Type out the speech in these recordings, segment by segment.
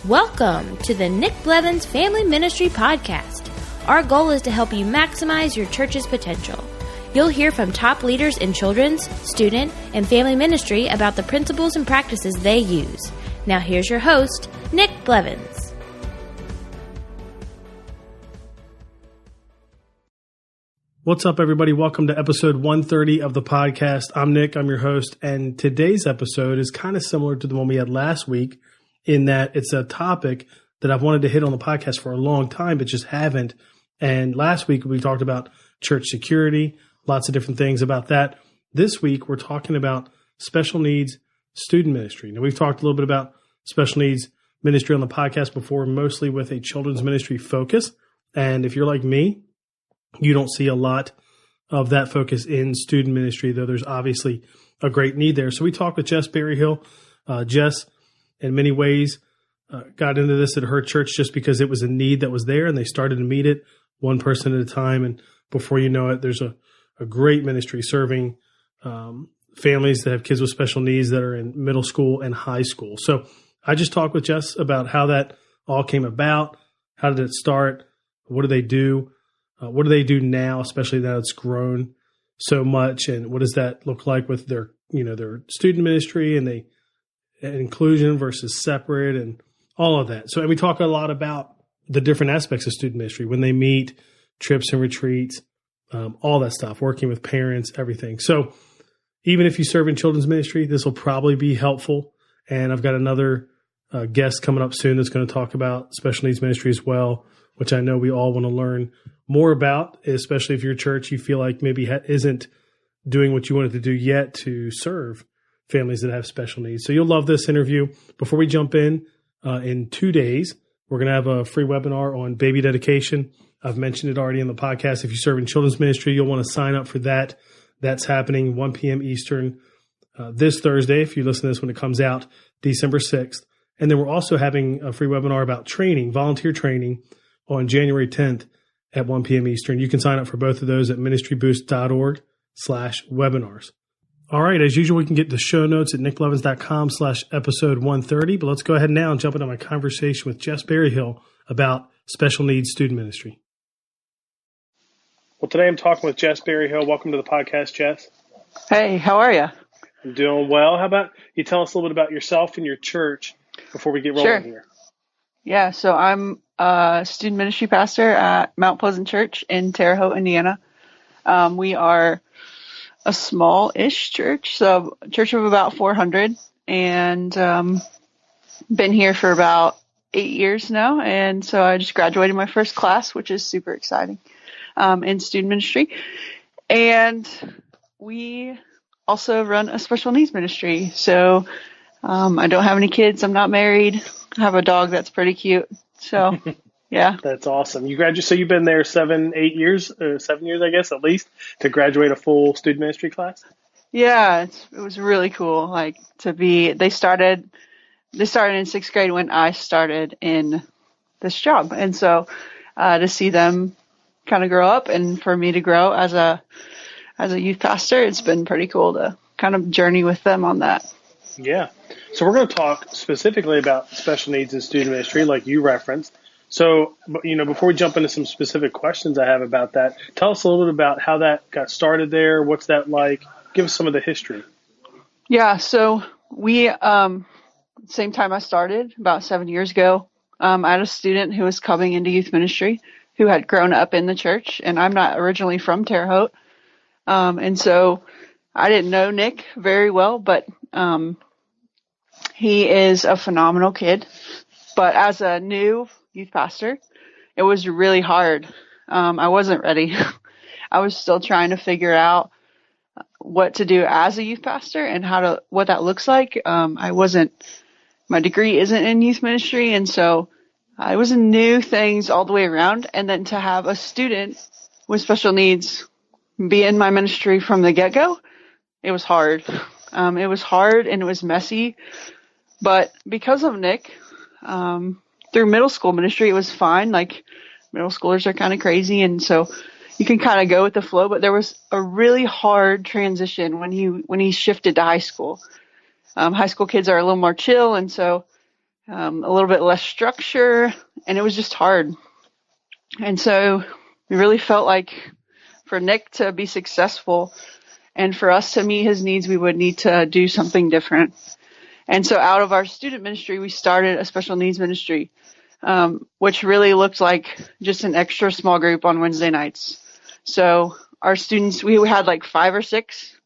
Welcome to the Nick Blevins Family Ministry Podcast. Our goal is to help you maximize your church's potential. You'll hear from top leaders in children's, student, and family ministry about the principles and practices they use. Now here's your host, Nick Blevins. What's up, everybody? Welcome to episode 130 of the podcast. I'm Nick, I'm your host, and today's episode is kind of similar to the one we had last week in that it's a topic that I've wanted to hit on the podcast for a long time, but just haven't. And last week we talked about church security, lots of different things about that. This week we're talking about special needs student ministry. Now, we've talked a little bit about special needs ministry on the podcast before, mostly with a children's ministry focus. And if you're like me, you don't see a lot of that focus in student ministry, though there's obviously a great need there. So we talked with Jess Berryhill. Jess, in many ways, got into this at her church just because it was a need that was there, and they started to meet it one person at a time. And before you know it, there's a great ministry serving families that have kids with special needs that are in middle school and high school. So I just talked with Jess about how that all came about. How did it start? What do they do? What do they do now, especially now it's grown so much? And what does that look like with their student ministry and inclusion versus separate and all of that? So and we talk a lot about the different aspects of student ministry when they meet, trips and retreats, all that stuff, working with parents, everything. So even if you serve in children's ministry, this will probably be helpful. And I've got another guest coming up soon that's going to talk about special needs ministry as well, which I know we all want to learn more about, especially if your church you feel like maybe isn't doing what you wanted to do yet to serve families that have special needs. So you'll love this interview. Before we jump in 2 days, we're going to have a free webinar on baby dedication. I've mentioned it already in the podcast. If you serve in children's ministry, you'll want to sign up for that. That's happening 1 p.m. Eastern this Thursday, if you listen to this when it comes out, December 6th. And then we're also having a free webinar about training, volunteer training, on January 10th at 1 p.m. Eastern. You can sign up for both of those at ministryboost.org/webinars. All right, as usual, we can get the show notes at nickblevins.com/episode 130. But let's go ahead now and jump into my conversation with Jess Berryhill about special needs student ministry. Well, today I'm talking with Jess Berryhill. Welcome to the podcast, Jess. Hey, how are you? I'm doing well. How about you tell us a little bit about yourself and your church before we get rolling here? Yeah, so I'm a student ministry pastor at Mount Pleasant Church in Terre Haute, Indiana. We are a small-ish church, so a church of about 400, and been here for about 8 years now. And so I just graduated my first class, which is super exciting, in student ministry. And we also run a special needs ministry. So I don't have any kids. I'm not married. I have a dog that's pretty cute. So, yeah. That's awesome. So you've been there 7 years, I guess, at least, to graduate a full student ministry class? Yeah, it was really cool. They started in sixth grade when I started in this job. And so, to see them kind of grow up and for me to grow as a youth pastor, it's been pretty cool to kind of journey with them on that. Yeah. So we're going to talk specifically about special needs in student ministry, like you referenced. So, before we jump into some specific questions I have about that, tell us a little bit about how that got started there. What's that like? Give us some of the history. Yeah. So we, same time I started about 7 years ago, I had a student who was coming into youth ministry who had grown up in the church, and I'm not originally from Terre Haute. And so I didn't know Nick very well, but he is a phenomenal kid. But as a new youth pastor, it was really hard. I wasn't ready. I was still trying to figure out what to do as a youth pastor and what that looks like. My degree isn't in youth ministry, and so it was new things all the way around. And then to have a student with special needs be in my ministry from the get-go, it was hard. It was hard and it was messy. But because of Nick, through middle school ministry, it was fine. Middle schoolers are kind of crazy, and so you can kind of go with the flow. But there was a really hard transition when he shifted to high school. High school kids are a little more chill, and so a little bit less structure, and it was just hard. And so we really felt like for Nick to be successful and for us to meet his needs, we would need to do something different. And so out of our student ministry, we started a special needs ministry, which really looked like just an extra small group on Wednesday nights. So our students, we had like 5 or 6,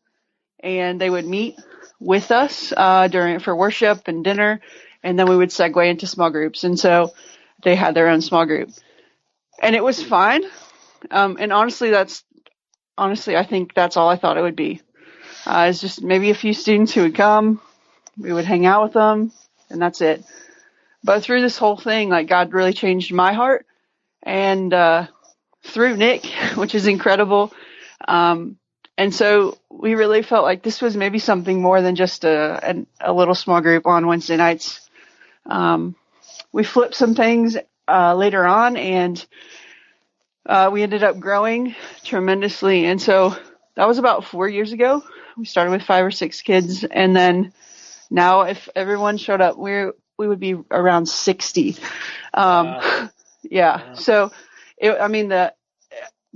and they would meet with us for worship and dinner, and then we would segue into small groups. And so they had their own small group, and it was fine. And honestly, I think that's all I thought it would be. It's just maybe a few students who would come, we would hang out with them, and that's it. But through this whole thing, like, God really changed my heart, and through Nick, which is incredible. And so we really felt like this was maybe something more than just a little small group on Wednesday nights. We flipped some things later on, and we ended up growing tremendously. And so that was about 4 years ago. We started with 5 or 6 kids, and then now if everyone showed up, we would be around 60. Wow. Yeah. Wow. So,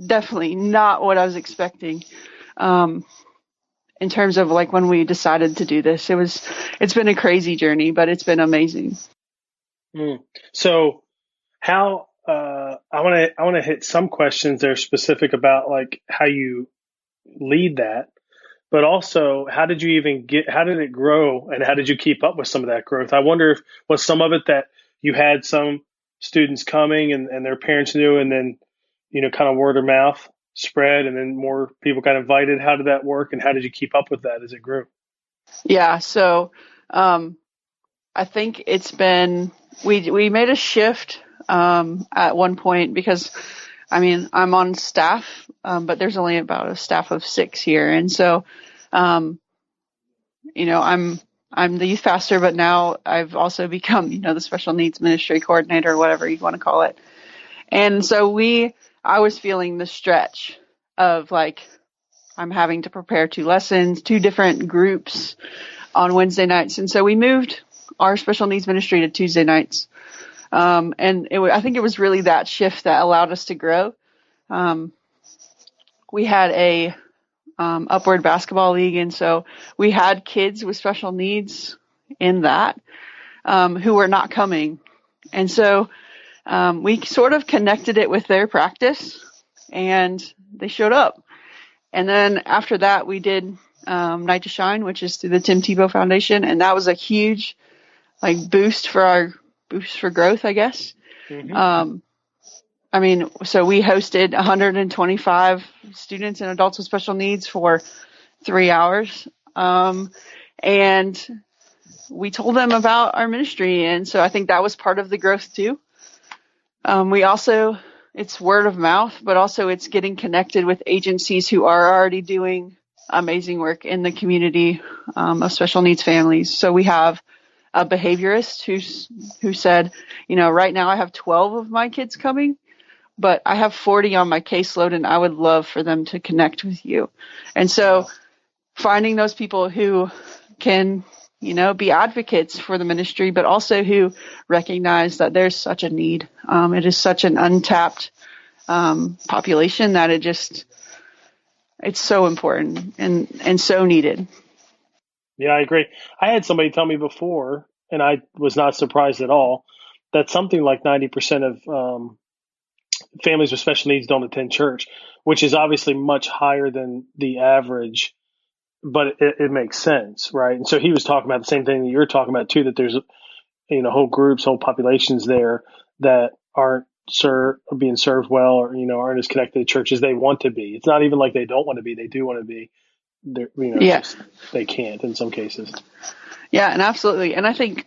definitely not what I was expecting. In terms of like when we decided to do this, it's been a crazy journey, but it's been amazing. So how, I want to hit some questions that are specific about like how you lead that, but also how did it grow, and how did you keep up with some of that growth? I wonder if was some of it that you had some students coming and their parents knew, and then, kind of word of mouth spread, and then more people got invited. How did that work, and how did you keep up with that as it grew? Yeah. So, I think it's been, we made a shift, at one point because, I'm on staff, but there's only about a staff of 6 here. And so, I'm the youth pastor, but now I've also become, the special needs ministry coordinator, whatever you want to call it. And so I was feeling the stretch of like, I'm having to prepare 2 lessons, 2 different groups on Wednesday nights. And so we moved our special needs ministry to Tuesday nights. And I think it was really that shift that allowed us to grow. We had a upward basketball league, and so we had kids with special needs in that who were not coming. And so we sort of connected it with their practice, and they showed up. And then after that, we did Night to Shine, which is through the Tim Tebow Foundation, and that was a huge boost for growth, I guess. Mm-hmm. So we hosted 125 students and adults with special needs for 3 hours. And we told them about our ministry. And so I think that was part of the growth too. It's word of mouth, but also it's getting connected with agencies who are already doing amazing work in the community of special needs families. So we have a behaviorist who said, right now I have 12 of my kids coming, but I have 40 on my caseload, and I would love for them to connect with you. And so finding those people who can, be advocates for the ministry, but also who recognize that there's such a need. It is such an untapped population that it's so important and so needed. Yeah, I agree. I had somebody tell me before, and I was not surprised at all, that something like 90% of families with special needs don't attend church, which is obviously much higher than the average, but it makes sense, right? And so he was talking about the same thing that you're talking about too, that there's, whole groups, whole populations there that aren't being served well, or, aren't as connected to church as they want to be. It's not even like they don't want to be, they do want to be. Just, they can't in some cases. Yeah, and absolutely. And I think,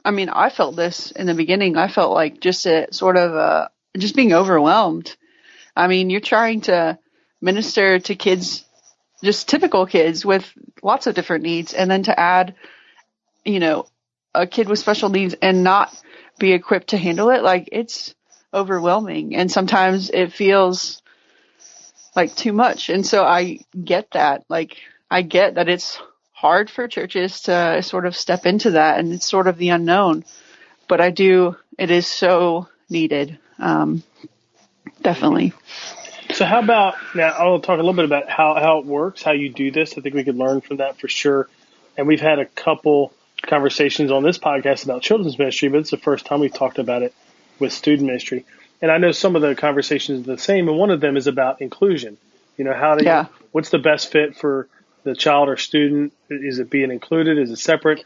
I felt this in the beginning. I felt like just just being overwhelmed. You're trying to minister to kids, just typical kids with lots of different needs, and then to add, a kid with special needs and not be equipped to handle it. Like, it's overwhelming, and sometimes it feels like too much. And so I get that. I get that it's hard for churches to sort of step into that, and it's sort of the unknown. but it is so needed. Definitely. So how about, now I'll talk a little bit about how it works, how you do this. I think we could learn from that for sure. And we've had a couple conversations on this podcast about children's ministry, but it's the first time we've talked about it with student ministry. And I know some of the conversations are the same, and one of them is about inclusion. What's the best fit for the child or student? Is it being included? Is it separate?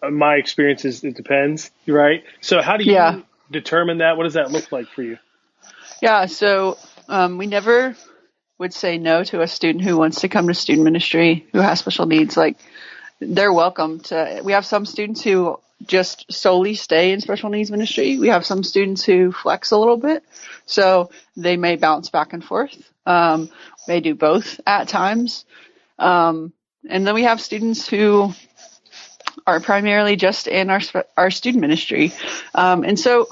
My experience is it depends, right? So how do you determine that? What does that look like for you? Yeah, so we never would say no to a student who wants to come to student ministry who has special needs. Like, they're welcome to. We have some students who just solely stay in special needs ministry. We have some students who flex a little bit, so they may bounce back and forth. May do both at times. And then we have students who are primarily just in our student ministry. And so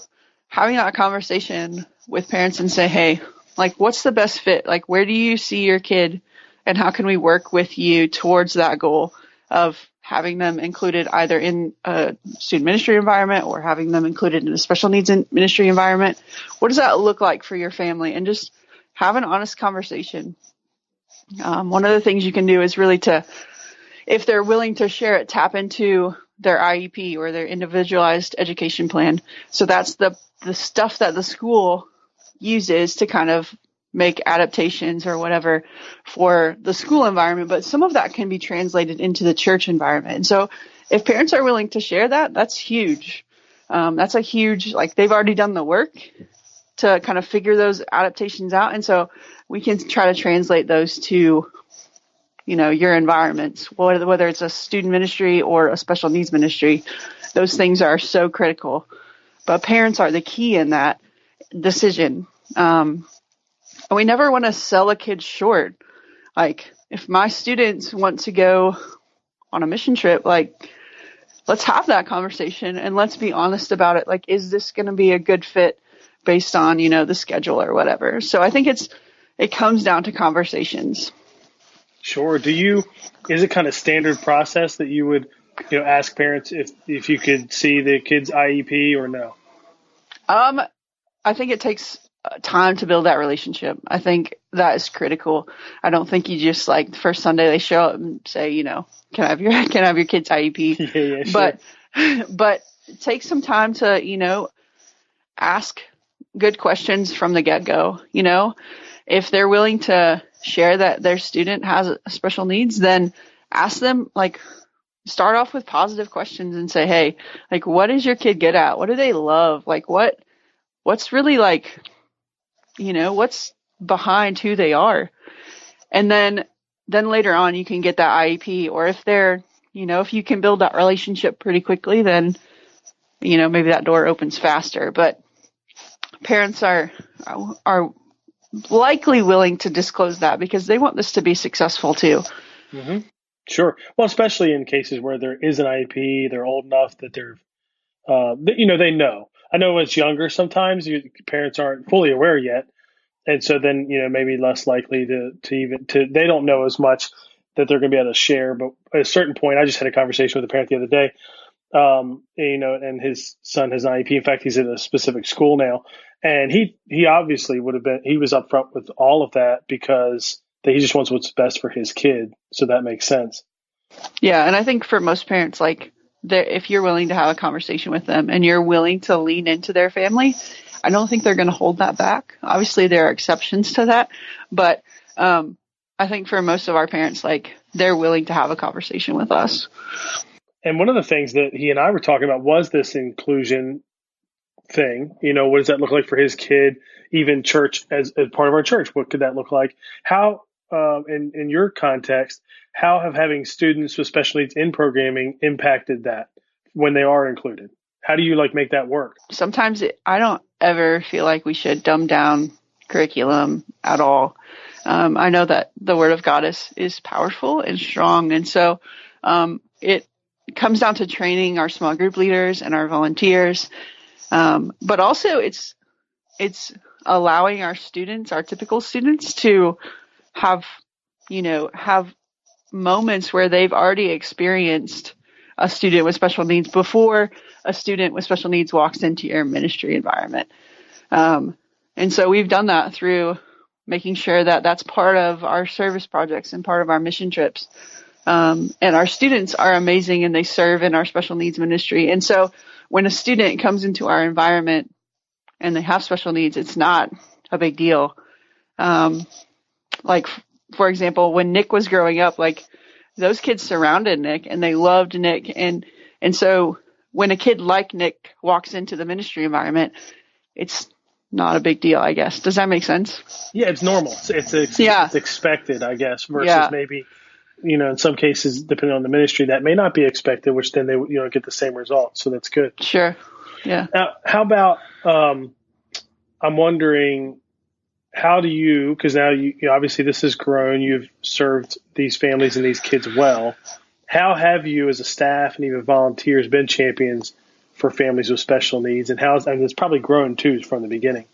having that conversation with parents and say, hey, like, what's the best fit? Like, where do you see your kid, and how can we work with you towards that goal of having them included either in a student ministry environment or having them included in a special needs ministry environment? What does that look like for your family? And just have an honest conversation. One of the things you can do is really if they're willing to share it, tap into their IEP or their individualized education plan. So that's the stuff that the school uses to kind of make adaptations or whatever for the school environment, but some of that can be translated into the church environment. And so if parents are willing to share that, that's huge. That's a huge, like, they've already done the work to kind of figure those adaptations out. And so we can try to translate those to, your environments, whether it's a student ministry or a special needs ministry. Those things are so critical, but parents are the key in that decision. And we never want to sell a kid short. Like, if my students want to go on a mission trip, like, let's have that conversation and let's be honest about it. Like, is this going to be a good fit based on, the schedule or whatever? So I think it comes down to conversations. Sure. Is it kind of standard process that you would, ask parents if you could see the kid's IEP or no? I think it takes time to build that relationship. I think that is critical. I don't think you just, like, the first Sunday they show up and say, can I have your kid's IEP? Yeah, sure. But take some time to, ask good questions from the get-go. If they're willing to share that their student has special needs, then ask them, like, start off with positive questions and say, hey, like, what is your kid good at? What do they love? Like, what's really, like, what's behind who they are? And then later on you can get that IEP, or if they're, if you can build that relationship pretty quickly, then, maybe that door opens faster. But parents are likely willing to disclose that because they want this to be successful too. Mm-hmm. Sure. Well, especially in cases where there is an IEP, they're old enough that they're, they know. I know as younger, sometimes parents aren't fully aware yet. And so then, maybe less likely they don't know as much that they're going to be able to share. But at a certain point, I just had a conversation with a parent the other day, and his son has an IEP. In fact, he's at a specific school now. And he obviously he was upfront with all of that because he just wants what's best for his kid. So that makes sense. Yeah. And I think for most parents, like, if you're willing to have a conversation with them and you're willing to lean into their family, I don't think they're going to hold that back. Obviously, there are exceptions to that. But I think for most of our parents, like, they're willing to have a conversation with us. And one of the things that he and I were talking about was this inclusion thing. What does that look like for his kid? Even church as part of our church, what could that look like? How, in your context, how have having students with special needs in programming impacted that when they are included? How do you, like, make that work? Sometimes I don't ever feel like we should dumb down curriculum at all. I know that the Word of God is powerful and strong. And so it comes down to training our small group leaders and our volunteers. But also it's allowing our students, our typical students, to have moments where they've already experienced a student with special needs before a student with special needs walks into your ministry environment. And so we've done that through making sure that that's part of our service projects and part of our mission trips. And our students are amazing and they serve in our special needs ministry. And so when a student comes into our environment and they have special needs, it's not a big deal. Like, for example, when Nick was growing up, like those kids surrounded Nick and they loved Nick. And so when a kid like Nick walks into the ministry environment, it's not a big deal, I guess. Does that make sense? Yeah, it's normal. It's expected, I guess, versus maybe, in some cases, depending on the ministry, that may not be expected, which then they, get the same result. So that's good. Sure. Yeah. Now, how about, I'm wondering, how do you, because now you obviously this has grown, you've served these families and these kids well. How have you as a staff and even volunteers been champions for families with special needs, and it's probably grown too from the beginning?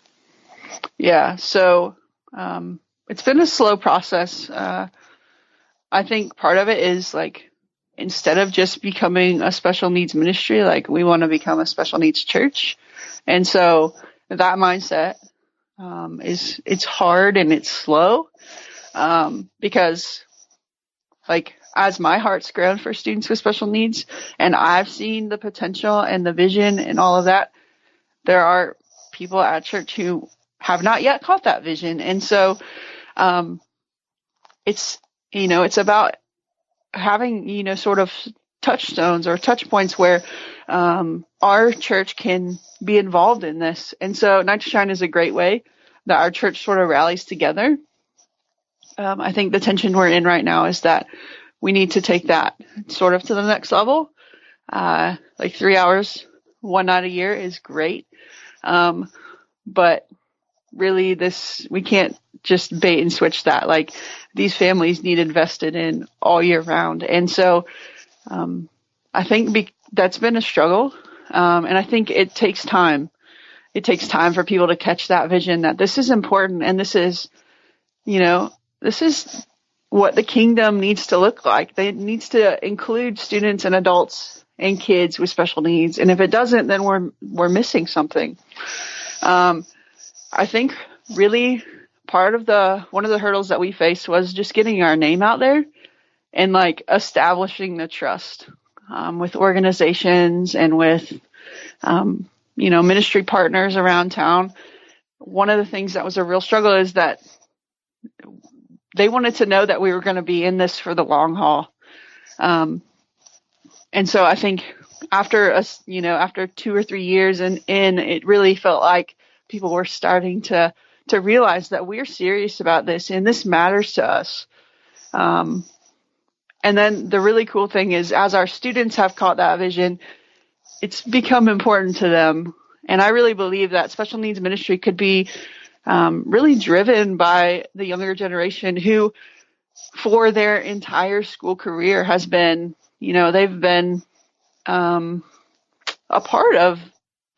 Yeah. So, it's been a slow process. I think part of it is like, instead of just becoming a special needs ministry, like we want to become a special needs church. And so that mindset, it's hard and it's slow, because like, as my heart's grown for students with special needs and I've seen the potential and the vision and all of that, there are people at church who have not yet caught that vision. And so, it's about having, sort of touchstones or touch points where, our church can be involved in this. And so Night to Shine is a great way that our church sort of rallies together. I think the tension we're in right now is that we need to take that sort of to the next level. Like 3 hours, one night a year is great. But really we can't just bait and switch that. Like these families need invested in all year round. And so, I think that's been a struggle. And I think it takes time. It takes time for people to catch that vision that this is important. And this is what the kingdom needs to look like. It needs to include students and adults and kids with special needs. And if it doesn't, then we're missing something. I think really one of the hurdles that we faced was just getting our name out there and like establishing the trust, with organizations and with, ministry partners around town. One of the things that was a real struggle is that they wanted to know that we were going to be in this for the long haul. And so I think after 2 or 3 years it really felt like people were starting to realize that we're serious about this and this matters to us. And then the really cool thing is, as our students have caught that vision, it's become important to them. And I really believe that special needs ministry could be really driven by the younger generation who, for their entire school career, has been, they've been a part of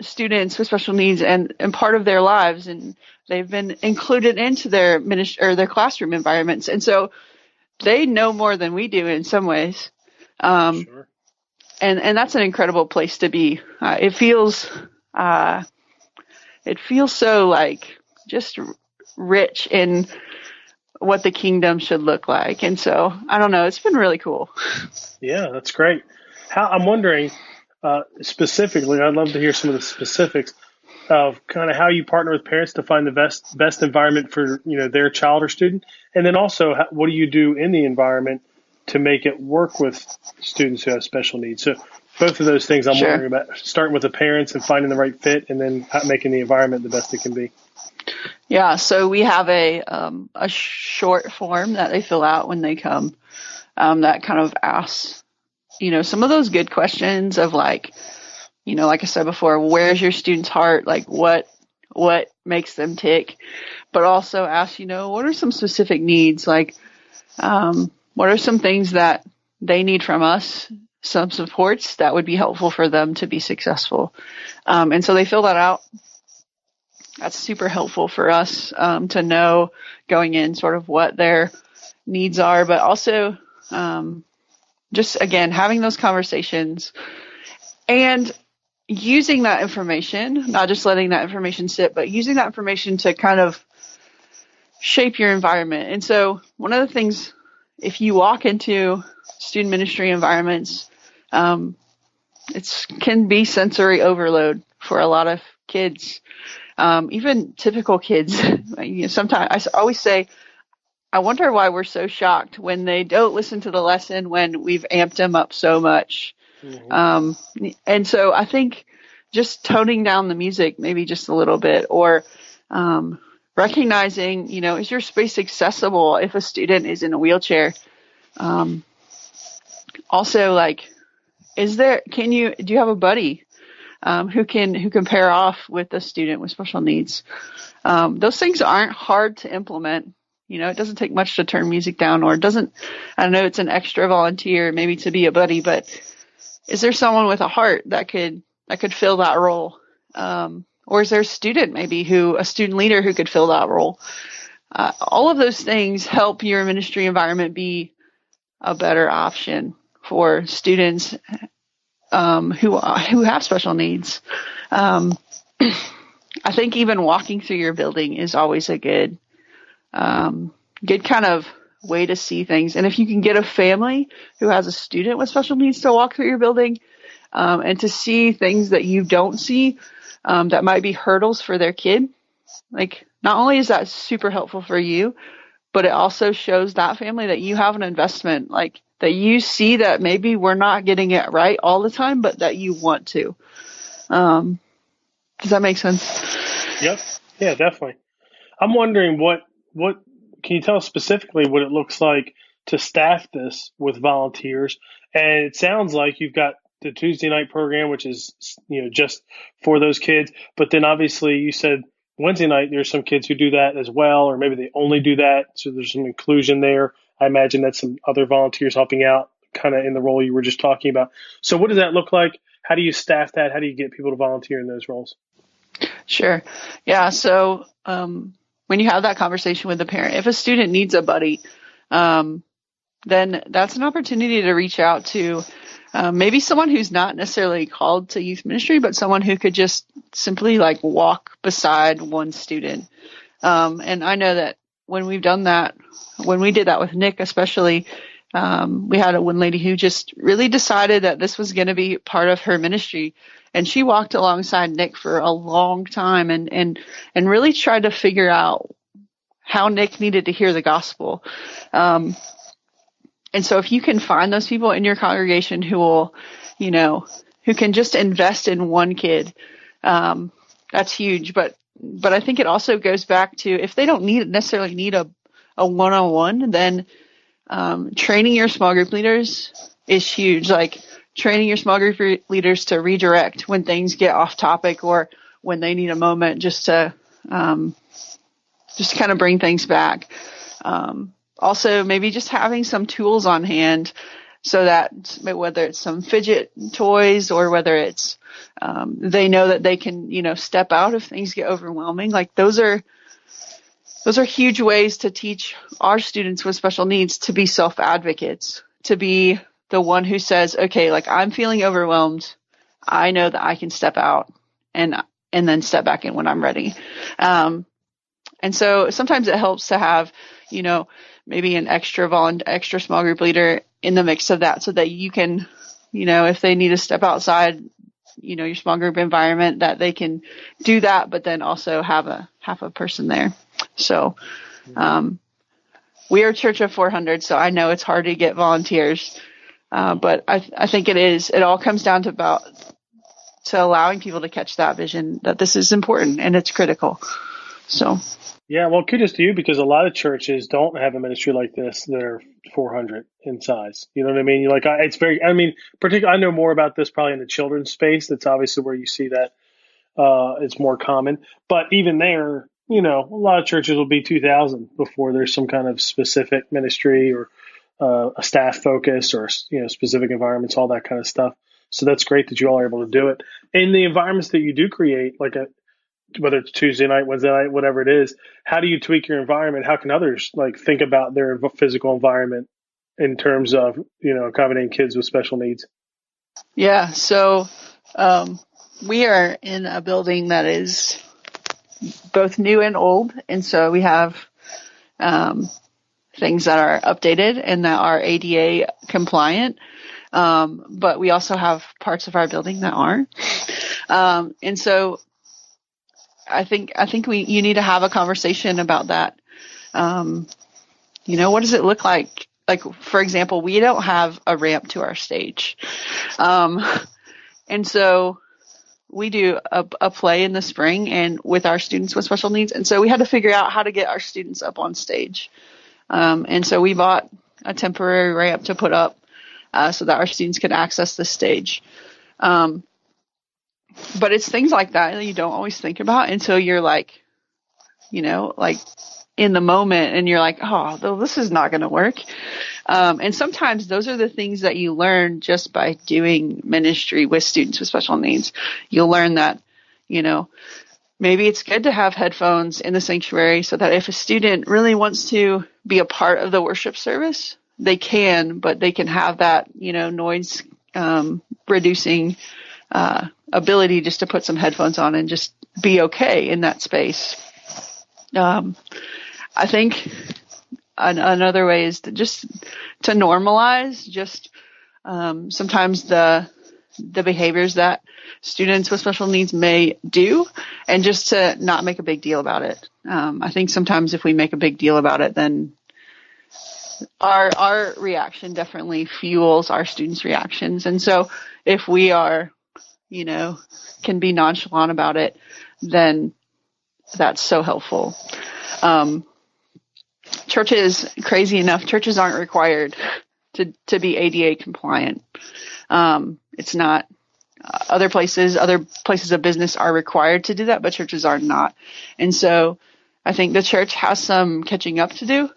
students with special needs and part of their lives, and they've been included into their their classroom environments. And so they know more than we do in some ways. Sure. And that's an incredible place to be. It feels so like just rich in what the kingdom should look like. And so, I don't know, it's been really cool. Yeah, that's great. I'm wondering, specifically, I'd love to hear some of the specifics of kind of how you partner with parents to find the best environment for, their child or student. And then also, what do you do in the environment to make it work with students who have special needs? So both of those things I'm Sure. wondering about, starting with the parents and finding the right fit, and then making the environment the best it can be. Yeah, so we have a short form that they fill out when they come, that kind of asks, some of those good questions of like, like I said before, where's your student's heart? Like what makes them tick? But also ask, what are some specific needs? Like, what are some things that they need from us? Some supports that would be helpful for them to be successful. And so they fill that out. That's super helpful for us, to know going in sort of what their needs are, but also, just again, having those conversations and using that information, not just letting that information sit, but using that information to kind of shape your environment. And so one of the things, if you walk into student ministry environments, it can be sensory overload for a lot of kids, even typical kids. Sometimes I always say, I wonder why we're so shocked when they don't listen to the lesson when we've amped them up so much. Mm-hmm. And so I think just toning down the music maybe just a little bit, or recognizing, is your space accessible if a student is in a wheelchair? Also, like, do you have a buddy who can pair off with a student with special needs? Those things aren't hard to implement. It doesn't take much to turn music down, or I know it's an extra volunteer maybe to be a buddy, but is there someone with a heart that could fill that role? Or is there a student a student leader who could fill that role? All of those things help your ministry environment be a better option for students who have special needs. I think even walking through your building is always a good kind of way to see things. And if you can get a family who has a student with special needs to walk through your building, and to see things that you don't see, that might be hurdles for their kid, like, not only is that super helpful for you, but it also shows that family that you have an investment, like that you see that maybe we're not getting it right all the time, but that you want to. Does that make sense? Yep. Yeah, definitely. I'm wondering what can you tell us specifically what it looks like to staff this with volunteers? And it sounds like you've got the Tuesday night program, which is, just for those kids. But then obviously you said Wednesday night, there's some kids who do that as well, or maybe they only do that. So there's some inclusion there. I imagine that's some other volunteers helping out kind of in the role you were just talking about. So what does that look like? How do you staff that? How do you get people to volunteer in those roles? Sure. Yeah. So, when you have that conversation with the parent, if a student needs a buddy, then that's an opportunity to reach out to maybe someone who's not necessarily called to youth ministry, but someone who could just simply like walk beside one student. And I know that when we did that with Nick, especially, we had one lady who just really decided that this was going to be part of her ministry. And she walked alongside Nick for a long time and really tried to figure out how Nick needed to hear the gospel. And so if you can find those people in your congregation who will, who can just invest in one kid, that's huge. But I think it also goes back to, if they don't necessarily need a one-on-one, then training your small group leaders is huge. Like, training your small group leaders to redirect when things get off topic, or when they need a moment just to just kind of bring things back. Also, maybe just having some tools on hand, so that whether it's some fidget toys, or whether it's they know that they can step out if things get overwhelming. Like, those are huge ways to teach our students with special needs to be self-advocates, to be the one who says, okay, like, I'm feeling overwhelmed. I know that I can step out and then step back in when I'm ready. And so sometimes it helps to have, maybe an extra small group leader in the mix of that, so that you can, if they need to step outside, your small group environment, that they can do that, but then also have a person there. So, we are a church of 400, so I know it's hard to get volunteers. But I think it all comes down to allowing people to catch that vision, that this is important and it's critical. So. Yeah, well, kudos to you, because a lot of churches don't have a ministry like this that are 400 in size. You know what I mean? Particularly, I know more about this probably in the children's space. That's obviously where you see that it's more common. But even there, a lot of churches will be 2,000 before there's some kind of specific ministry, or a staff focus, or specific environments, all that kind of stuff. So that's great that you all are able to do it. In the environments that you do create, whether it's Tuesday night, Wednesday night, whatever it is, how do you tweak your environment? How can others think about their physical environment in terms of, accommodating kids with special needs? Yeah. So, we are in a building that is both new and old. And so we have, things that are updated and that are ADA compliant. But we also have parts of our building that aren't. And so I think you need to have a conversation about that. What does it look like? Like, for example, we don't have a ramp to our stage. And so we do a play in the spring and with our students with special needs. And so we had to figure out how to get our students up on stage. And so we bought a temporary ramp to put up, so that our students could access the stage. But it's things like that you don't always think about until you're like in the moment and you're like, oh, this is not going to work. And sometimes those are the things that you learn just by doing ministry with students with special needs. You'll learn that, maybe it's good to have headphones in the sanctuary so that if a student really wants to be a part of the worship service, they can, but they can have that, noise reducing ability just to put some headphones on and just be okay in that space. I think another way is to normalize sometimes the behaviors that students with special needs may do, and just to not make a big deal about it. I think sometimes if we make a big deal about it, then our reaction definitely fuels our students' reactions. And so if we are, can be nonchalant about it, then that's so helpful. Churches, crazy enough, churches aren't required to be ADA compliant. It's not. Other places of business are required to do that, but churches are not. And so I think the church has some catching up to do.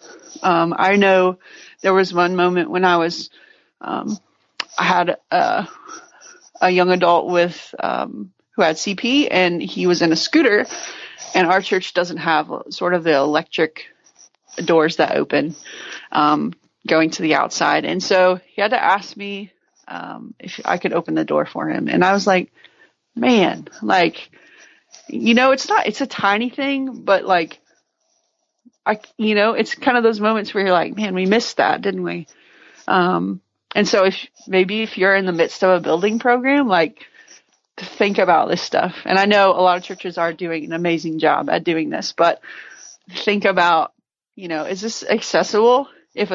I know there was one moment when I had a young adult with who had CP, and he was in a scooter, and our church doesn't have sort of the electric doors that open going to the outside. And so he had to ask me if I could open the door for him. And I was like, man, it's a tiny thing, but it's kind of those moments where you're like, man, we missed that, didn't we? And so if you're in the midst of a building program, think about this stuff. And I know a lot of churches are doing an amazing job at doing this, but think about, is this accessible? If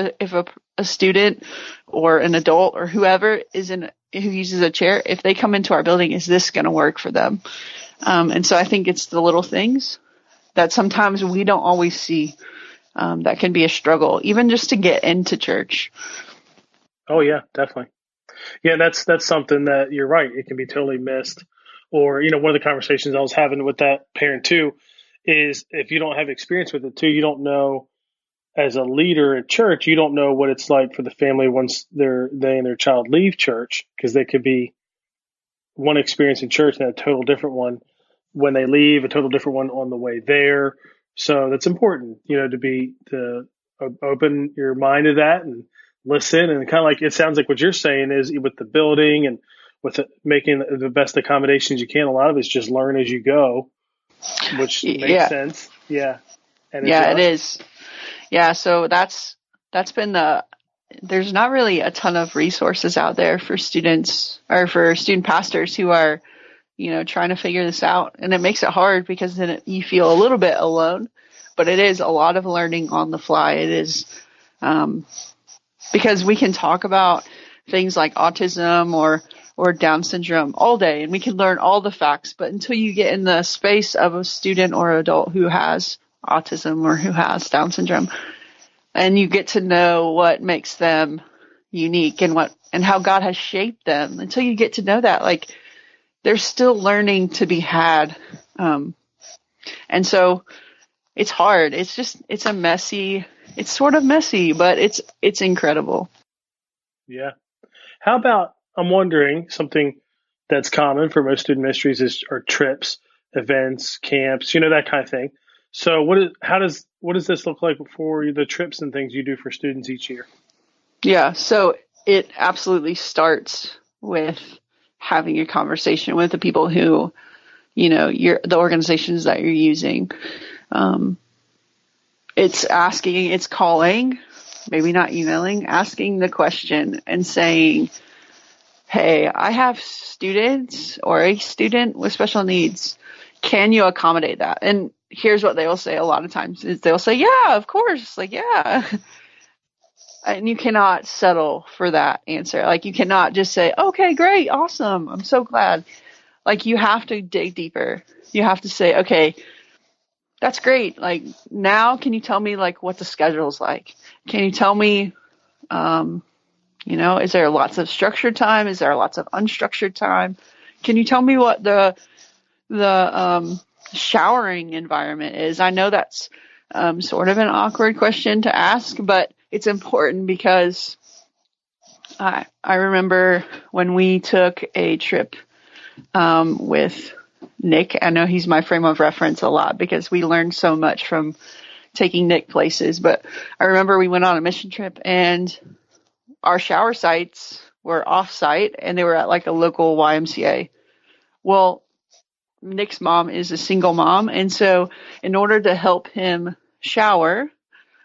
a student or an adult or whoever who uses a chair, if they come into our building, is this going to work for them? And so I think it's the little things that sometimes we don't always see, that can be a struggle, even just to get into church. Oh yeah, definitely. Yeah, that's something that you're right. It can be totally missed. Or, one of the conversations I was having with that parent too is if you don't have experience with it too, you don't know. As a leader at church, you don't know what it's like for the family once they and their child leave church, because they could be one experience in church and a total different one when they leave, a total different one on the way there. So that's important, to open your mind to that and listen. And kind of like, it sounds like what you're saying is with the building and with making the best accommodations you can, a lot of it's just learn as you go, which makes sense. Yeah. And it is. Yeah, so that's been there's not really a ton of resources out there for students or for student pastors who are, trying to figure this out. And it makes it hard because then you feel a little bit alone, but it is a lot of learning on the fly. It is, because we can talk about things like autism or Down syndrome all day, and we can learn all the facts, but until you get in the space of a student or adult who has autism or who has Down syndrome, and you get to know what makes them unique and how God has shaped them, until you get to know that, there's still learning to be had. And so it's hard. It's sort of messy, but it's incredible. Yeah. How about, I'm wondering, something that's common for most student ministries are trips, events, camps, that kind of thing. So what does this look like for the trips and things you do for students each year? Yeah. So it absolutely starts with having a conversation with the people who, the organizations that you're using. It's asking, it's calling, maybe not emailing, asking the question and saying, hey, I have students or a student with special needs. Can you accommodate that? And here's what they will say a lot of times is they'll say, yeah, of course. Like, yeah. And you cannot settle for that answer. Like, you cannot just say, okay, great, awesome, I'm so glad. Like, you have to dig deeper. You have to say, okay, that's great. Like, now can you tell me like what the schedule's like? Can you tell me, is there lots of structured time? Is there lots of unstructured time? Can you tell me what the showering environment is? I know that's sort of an awkward question to ask, but it's important because I remember when we took a trip with Nick. I know he's my frame of reference a lot because we learned so much from taking Nick places. But I remember we went on a mission trip and our shower sites were off-site and they were at like a local YMCA. Well, Nick's mom is a single mom. And so in order to help him shower,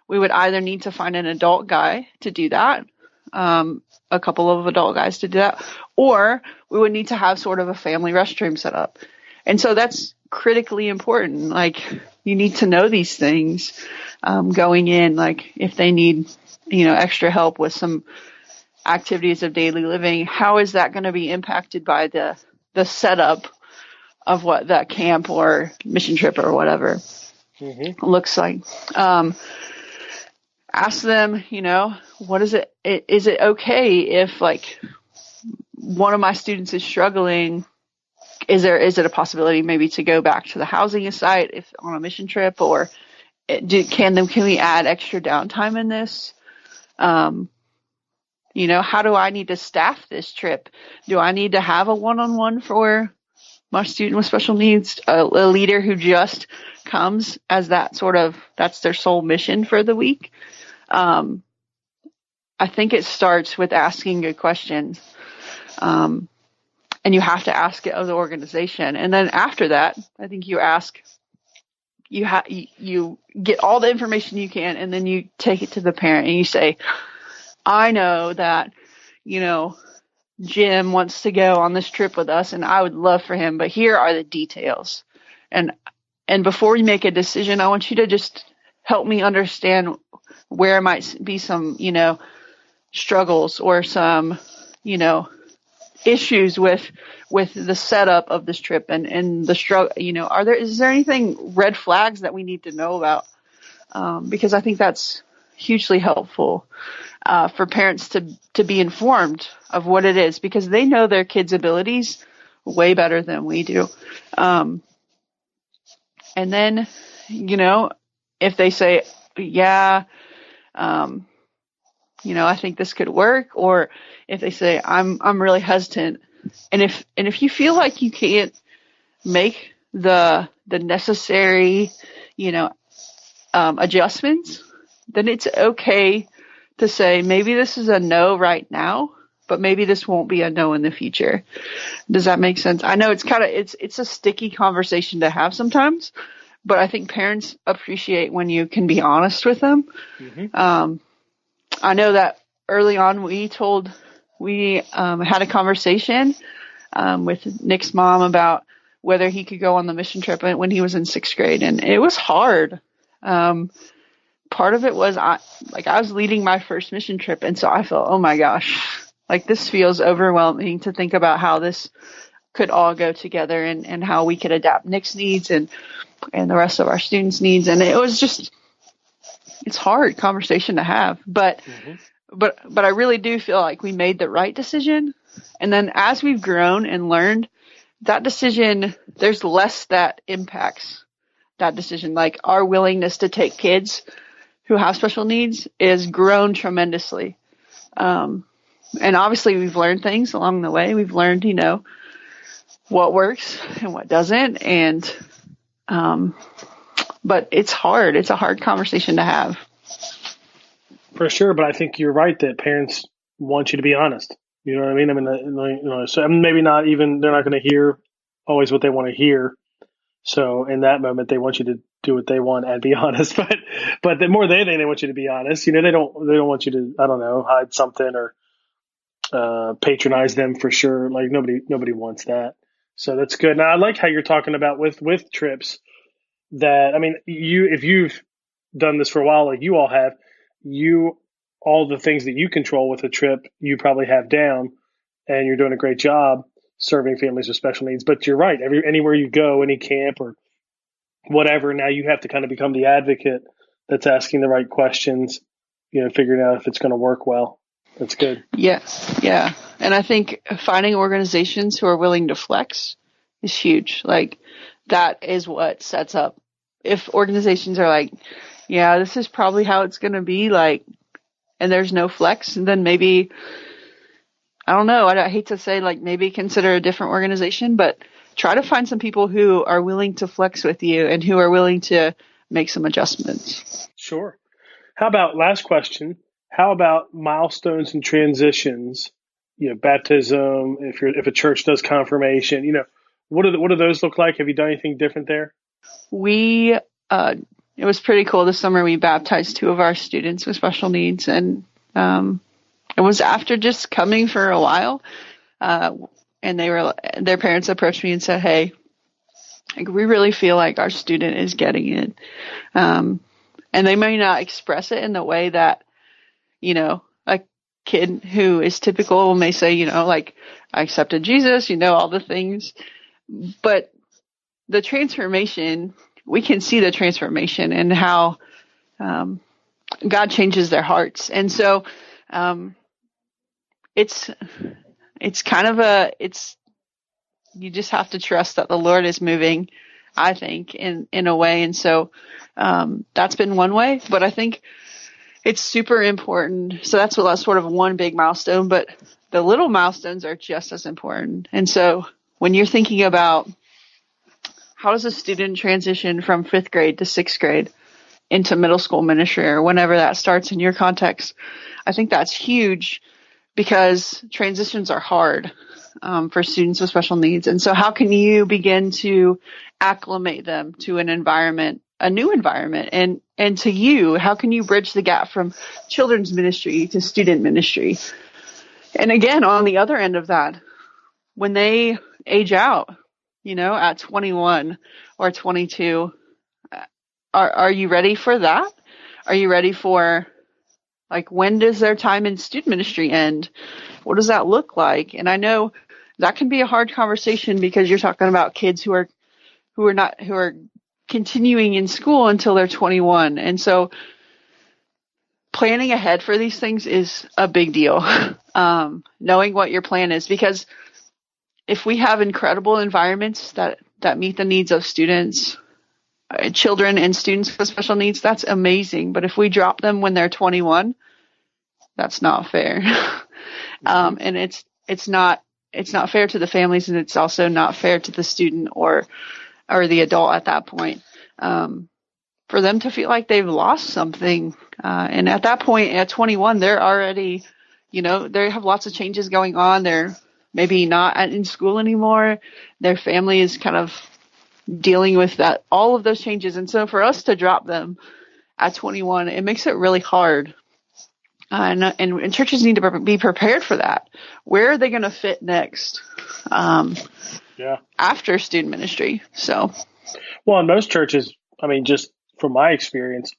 we would either need to find an adult guy to do that, a couple of adult guys to do that, or we would need to have sort of a family restroom set up. And so that's critically important. Like, you need to know these things going in, like if they need, extra help with some activities of daily living, how is that going to be impacted by the setup of what that camp or mission trip or whatever looks like. Ask them, what is it? Is it okay if like one of my students is struggling? Is it a possibility maybe to go back to the housing site if on a mission trip, or can we add extra downtime in this? How do I need to staff this trip? Do I need to have a one-on-one for my student with special needs, a leader who just comes as that's their sole mission for the week? I think it starts with asking good questions. And you have to ask it of the organization. And then after that, I think you ask, you get all the information you can, and then you take it to the parent and you say, I know that, Jim wants to go on this trip with us and I would love for him, but here are the details. And before you make a decision, I want you to just help me understand where might be some, struggles or some, issues with the setup of this trip and the struggle, is there anything red flags that we need to know about? Because I think that's hugely helpful, for parents to be informed of what it is, because they know their kids' abilities way better than we do. And then, if they say, yeah, I think this could work, or if they say, I'm really hesitant. And if you feel like you can't make the necessary, adjustments, then it's okay to say, maybe this is a no right now, but maybe this won't be a no in the future. Does that make sense? I know it's a sticky conversation to have sometimes, but I think parents appreciate when you can be honest with them. I know that early on we had a conversation with Nick's mom about whether he could go on the mission trip when he was in 6th grade, and it was hard. Part of it was I was leading my first mission trip, and so I felt, oh my gosh, like this feels overwhelming to think about how this could all go together and how we could adapt Nick's needs and the rest of our students' needs. And it was just, it's hard conversation to have, but I really do feel like we made the right decision. And then as we've grown and learned, that decision, there's less that impacts that decision. Like, our willingness to take kids who have special needs is grown tremendously. And obviously we've learned things along the way. We've learned, what works and what doesn't. And, but it's hard. It's a hard conversation to have. For sure, but I think you're right that parents want you to be honest. You know what I mean? I mean, so maybe not even they're not going to hear always what they want to hear. So in that moment, they want you to do what they want and be honest. But the more they think they want you to be honest, they don't want you to, I don't know, hide something or patronize them for sure. Like nobody wants that. So that's good. Now I like how you're talking about with trips that, I mean, if you've done this for a while, like you all have, all the things that you control with a trip, you probably have down, and you're doing a great job serving families with special needs. But you're right. Anywhere you go, any camp or whatever, now you have to kind of become the advocate that's asking the right questions, figuring out if it's going to work well. That's good. Yes. Yeah. And I think finding organizations who are willing to flex is huge. Like that is what sets up. If organizations are like, yeah, this is probably how it's going to be, like, and there's no flex, and then maybe, I don't know, I hate to say, like, maybe consider a different organization, but try to find some people who are willing to flex with you and who are willing to make some adjustments. Sure. Last question, how about milestones and transitions, baptism, if a church does confirmation, what do those look like? Have you done anything different there? It was pretty cool this summer. We baptized 2 of our students with special needs, and it was after just coming for a while. And their parents approached me and said, "Hey, like, we really feel like our student is getting it." And they may not express it in the way that, a kid who is typical may say, like, I accepted Jesus, all the things. But the transformation, we can see the transformation and how God changes their hearts. And so it's kind of you just have to trust that the Lord is moving, I think, in a way. And so that's been one way, but I think it's super important. So that's sort of one big milestone, but the little milestones are just as important. And so when you're thinking about how does a student transition from 5th grade to 6th grade into middle school ministry, or whenever that starts in your context, I think that's huge, because transitions are hard for students with special needs. And so how can you begin to acclimate them to an environment, a new environment? And to you, how can you bridge the gap from children's ministry to student ministry? And again, on the other end of that, when they age out, at 21 or 22, are you ready for that? Are you ready for, like, when does their time in student ministry end? What does that look like? And I know that can be a hard conversation, because you're talking about kids who are continuing in school until they're 21. And so planning ahead for these things is a big deal. Knowing what your plan is, because if we have incredible environments that meet the needs of students, children and students with special needs, that's amazing. But if we drop them when they're 21, that's not fair. And it's not fair to the families, and it's also not fair to the student or the adult at that point, for them to feel like they've lost something. And at that point, at 21, they're already, they have lots of changes going on. They're maybe not in school anymore. Their family is kind of dealing with that, all of those changes. And so for us to drop them at 21, it makes it really hard. And churches need to be prepared for that. Where are they going to fit next? After student ministry. So, well, most churches, I mean, just from my experience,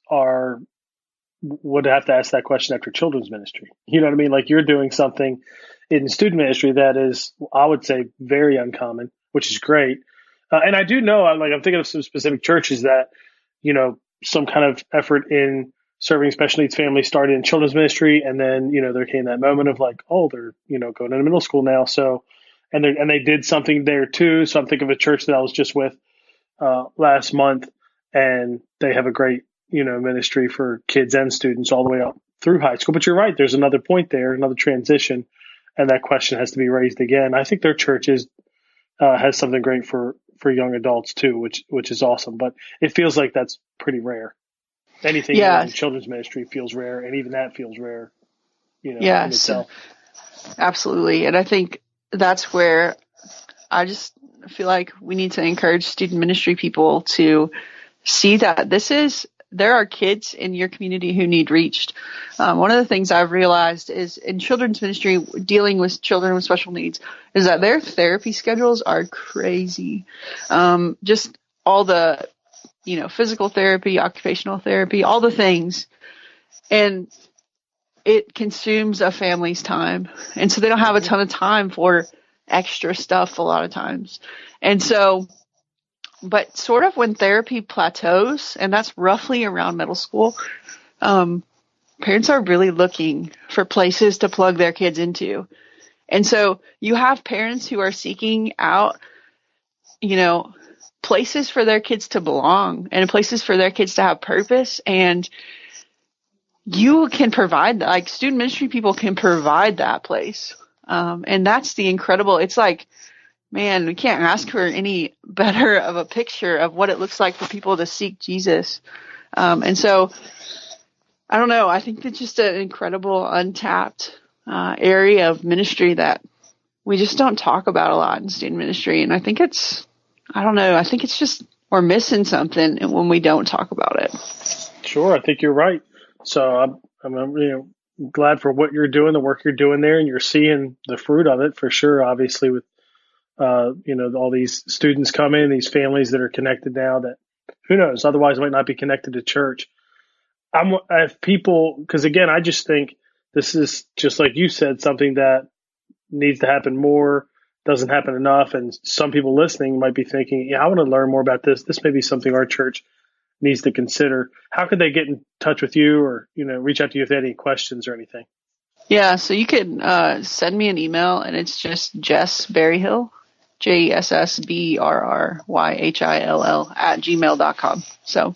would have to ask that question after children's ministry. You know what I mean? Like, you're doing something in student ministry that is, I would say, very uncommon, which is great. And I do know, I'm thinking of some specific churches that, some kind of effort in serving special needs families started in children's ministry. And then, there came that moment of like, oh, they're, going into middle school now. So, and they did something there too. So I'm thinking of a church that I was just with last month, and they have a great, ministry for kids and students all the way up through high school. But you're right. There's another point there, another transition, and that question has to be raised again. I think their church has something great for young adults too, which is awesome. But it feels like that's pretty rare. anything more than children's ministry feels rare, and even that feels rare, in itself. Absolutely. And I think that's where I just feel like we need to encourage student ministry people to see that there are kids in your community who need reached. One of the things I've realized is in children's ministry, dealing with children with special needs, is that their therapy schedules are crazy. Just all the, physical therapy, occupational therapy, all the things. And it consumes a family's time. And so they don't have a ton of time for extra stuff a lot of times. And so, but sort of when therapy plateaus, and that's roughly around middle school, parents are really looking for places to plug their kids into. And so you have parents who are seeking out, places for their kids to belong and places for their kids to have purpose. And you can provide that, like student ministry people can provide that place. And that's the incredible, it's like, man, we can't ask for any better of a picture of what it looks like for people to seek Jesus. And so, I don't know, I think it's just an incredible untapped area of ministry that we just don't talk about a lot in student ministry. And I think I think it's just we're missing something when we don't talk about it. Sure, I think you're right. So I'm glad for what you're doing, the work you're doing there, and you're seeing the fruit of it for sure. Obviously, with all these students come in, these families that are connected now that who knows otherwise might not be connected to church. I have people, because again, I just think this is just like you said, something that needs to happen more, doesn't happen enough, and some people listening might be thinking, yeah, I want to learn more about this. This may be something our church needs to consider. How could they get in touch with you or, reach out to you if they had any questions or anything? Yeah, so you could send me an email, and it's just Jess Berryhill, JessBerryhill @gmail.com. So,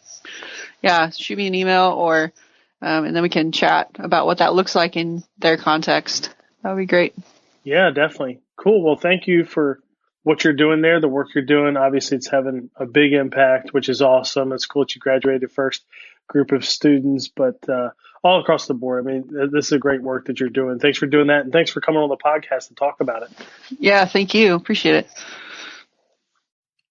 yeah, shoot me an email or, and then we can chat about what that looks like in their context. That would be great. Yeah, definitely. Cool. Well, thank you for what you're doing there, the work you're doing. Obviously, it's having a big impact, which is awesome. It's cool that you graduated first group of students, but all across the board. I mean, this is a great work that you're doing. Thanks for doing that, and thanks for coming on the podcast to talk about it. Yeah, thank you. Appreciate it.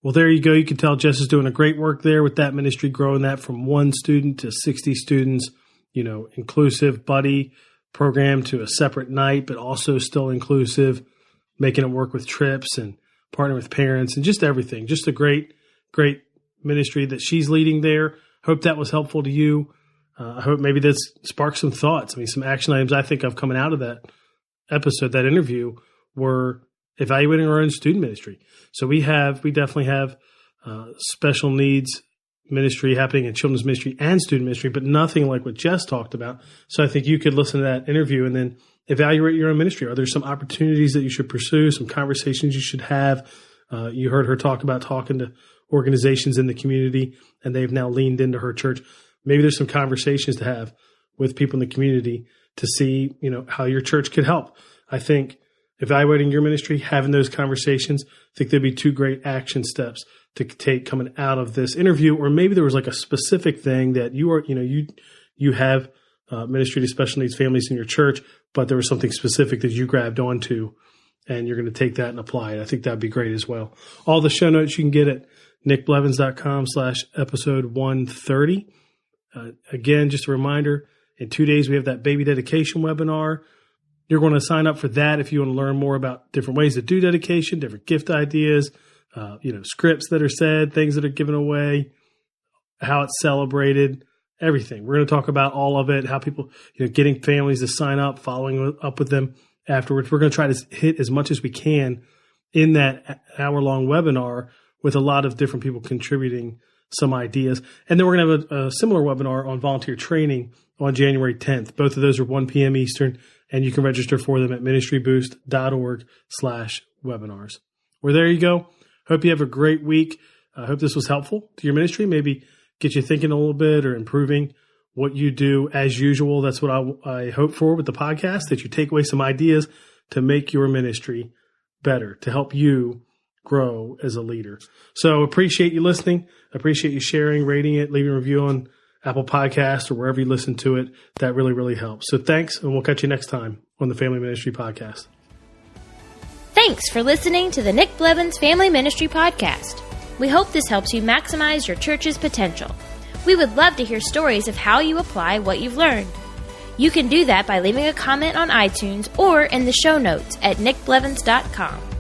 Well, there you go. You can tell Jess is doing a great work there with that ministry, growing that from 1 student to 60 students, inclusive buddy program to a separate night, but also still inclusive, making it work with trips and partner with parents and just everything. Just a great, great ministry that she's leading there. Hope that was helpful to you. I hope maybe this sparked some thoughts. I mean, some action items I think of coming out of that episode, that interview, were evaluating our own student ministry. So we definitely have special needs ministry happening in children's ministry and student ministry, but nothing like what Jess talked about. So I think you could listen to that interview and then evaluate your own ministry. Are there some opportunities that you should pursue, some conversations you should have? You heard her talk about talking to organizations in the community, and they've now leaned into her church. Maybe there's some conversations to have with people in the community to see, how your church could help. I think evaluating your ministry, having those conversations, I think there'd be 2 great action steps to take coming out of this interview. Or maybe there was like a specific thing that you have ministry to special needs families in your church, but there was something specific that you grabbed onto and you're going to take that and apply it. I think that'd be great as well. All the show notes you can get at nickblevins.com/episode 130. Again, just a reminder, in 2 days, we have that baby dedication webinar. You're going to sign up for that if you want to learn more about different ways to do dedication, different gift ideas, scripts that are said, things that are given away, how it's celebrated, everything. We're going to talk about all of it, how people, getting families to sign up, following up with them afterwards. We're going to try to hit as much as we can in that hour-long webinar with a lot of different people contributing some ideas. And then we're going to have a similar webinar on volunteer training on January 10th. Both of those are 1 p.m. Eastern, and you can register for them at ministryboost.org/webinars. Well, there you go. Hope you have a great week. I hope this was helpful to your ministry, maybe get you thinking a little bit or improving what you do as usual. That's what I hope for with the podcast, that you take away some ideas to make your ministry better, to help you grow as a leader. So appreciate you listening. Appreciate you sharing, rating it, leaving a review on Apple Podcasts, or wherever you listen to it. That really, really helps. So thanks, and we'll catch you next time on the Family Ministry Podcast. Thanks for listening to the Nick Blevins Family Ministry Podcast. We hope this helps you maximize your church's potential. We would love to hear stories of how you apply what you've learned. You can do that by leaving a comment on iTunes or in the show notes at nickblevins.com.